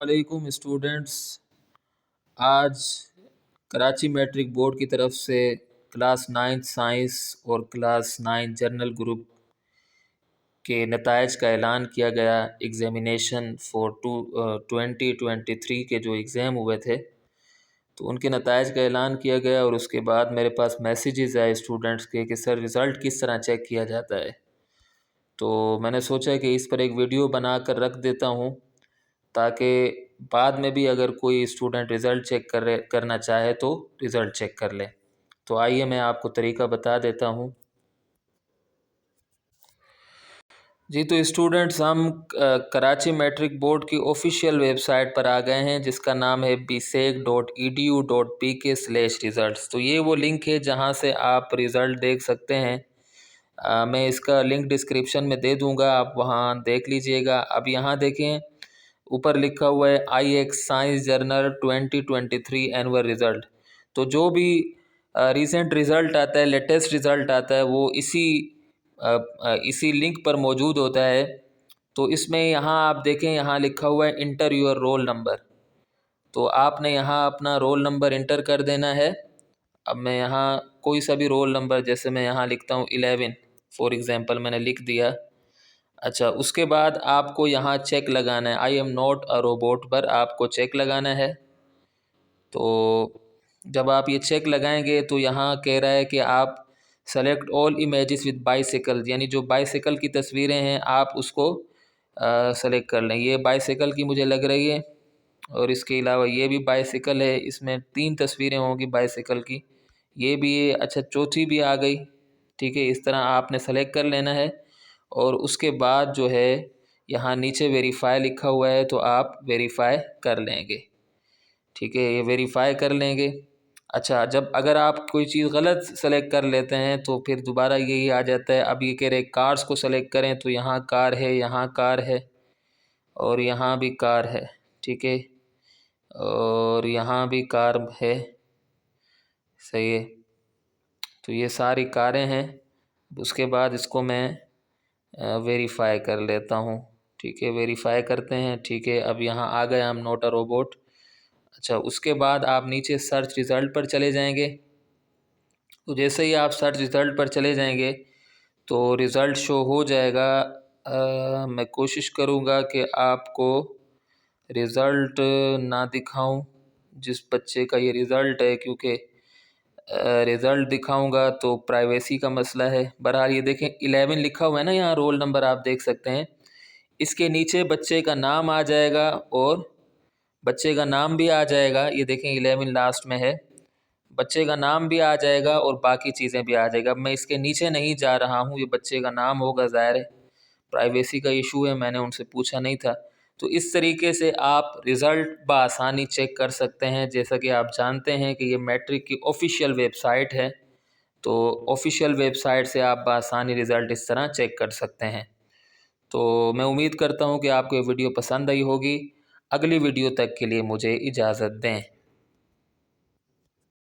वालेकुम स्टूडेंट्स। आज Karachi matric board की तरफ से क्लास 9 साइंस और क्लास 9 जर्नल ग्रुप के नताइज का ऐलान किया गया। एग्ज़ामिनेशन फॉर 2023 के जो एग्ज़ाम हुए थे तो उनके नताइज का ऐलान किया गया और उसके बाद मेरे पास मैसेजेस आए स्टूडेंट्स के कि सर रिज़ल्ट किस तरह चेक किया जाता है। तो मैंने सोचा कि इस पर एक वीडियो बना कर रख देता हूँ ताकि बाद में भी अगर कोई स्टूडेंट रिज़ल्ट चेक करना चाहे तो रिज़ल्ट चेक कर ले। तो आइए मैं आपको तरीका बता देता हूँ। जी तो स्टूडेंट्स हम कराची मैट्रिक बोर्ड की ऑफिशियल वेबसाइट पर आ गए हैं जिसका नाम है bsec.edu.pk/results। तो ये वो लिंक है जहाँ से आप रिज़ल्ट देख सकते हैं। मैं इसका लिंक डिस्क्रिप्शन में दे दूँगा, आप वहाँ देख लीजिएगा। अब यहाँ देखें ऊपर लिखा हुआ है IX science journal 2023 annual result. तो जो भी रीसेंट रिज़ल्ट आता है, लेटेस्ट रिज़ल्ट आता है, वो इसी लिंक पर मौजूद होता है। तो इसमें यहाँ आप देखें, यहाँ लिखा हुआ है इंटर योर रोल नंबर। तो आपने यहाँ अपना रोल नंबर इंटर कर देना है। अब मैं यहाँ कोई सा भी रोल नंबर, जैसे मैं यहाँ लिखता हूँ 11 फॉर एग्ज़ाम्पल, मैंने लिख दिया। अच्छा, उसके बाद आपको यहाँ चेक लगाना है, I am not a robot पर आपको चेक लगाना है। तो जब आप ये चेक लगाएंगे तो यहाँ कह रहा है कि आप select all images with bicycle, यानी जो बाइसिकल की तस्वीरें हैं आप उसको सेलेक्ट कर लें। ये बाइसिकल की मुझे लग रही है और इसके अलावा ये भी बाइसिकल है, इसमें 3 तस्वीरें होंगी बाइसिकल की, ये भी है। अच्छा, चौथी भी आ गई। ठीक है, इस तरह आपने सेलेक्ट कर लेना है और उसके बाद जो है यहाँ नीचे वेरीफाई लिखा हुआ है तो आप वेरीफाई कर लेंगे। ठीक है, ये वेरीफाई कर लेंगे। अच्छा, जब अगर आप कोई चीज़ गलत सेलेक्ट कर लेते हैं तो फिर दोबारा यही आ जाता है। अब ये कह रहे कार्स को सेलेक्ट करें तो यहाँ कार है, यहाँ कार है और यहाँ भी कार है। ठीक है, और यहाँ भी कार है। सही है, तो ये सारी कारें हैं। उसके बाद इसको मैं वेरीफाई कर लेता हूँ। ठीक है, वेरीफाई करते हैं। ठीक है, अब यहाँ आ गए हम नॉट अ रोबोट। अच्छा, उसके बाद आप नीचे सर्च रिज़ल्ट पर चले जाएंगे। तो जैसे ही आप सर्च रिज़ल्ट पर चले जाएंगे तो रिज़ल्ट शो हो जाएगा। मैं कोशिश करूँगा कि आपको रिज़ल्ट ना दिखाऊं जिस बच्चे का ये रिज़ल्ट है, क्योंकि रिज़ल्ट दिखाऊंगा तो प्राइवेसी का मसला है। बहरहाल ये देखें 11 लिखा हुआ है ना, यहाँ रोल नंबर आप देख सकते हैं। इसके नीचे बच्चे का नाम आ जाएगा और बच्चे का नाम भी आ जाएगा। ये देखें 11 लास्ट में है, बच्चे का नाम भी आ जाएगा और बाकी चीज़ें भी आ जाएगा। अब मैं इसके नीचे नहीं जा रहा हूँ, ये बच्चे का नाम होगा, ज़ाहिर है प्राइवेसी का इशू है, मैंने उनसे पूछा नहीं था। तो इस तरीके से आप रिज़ल्ट बआसानी चेक कर सकते हैं। जैसा कि आप जानते हैं कि ये मैट्रिक की ऑफिशियल वेबसाइट है, तो ऑफिशियल वेबसाइट से आप बआसानी रिज़ल्ट इस तरह चेक कर सकते हैं। तो मैं उम्मीद करता हूँ कि आपको ये वीडियो पसंद आई होगी। अगली वीडियो तक के लिए मुझे इजाज़त दें।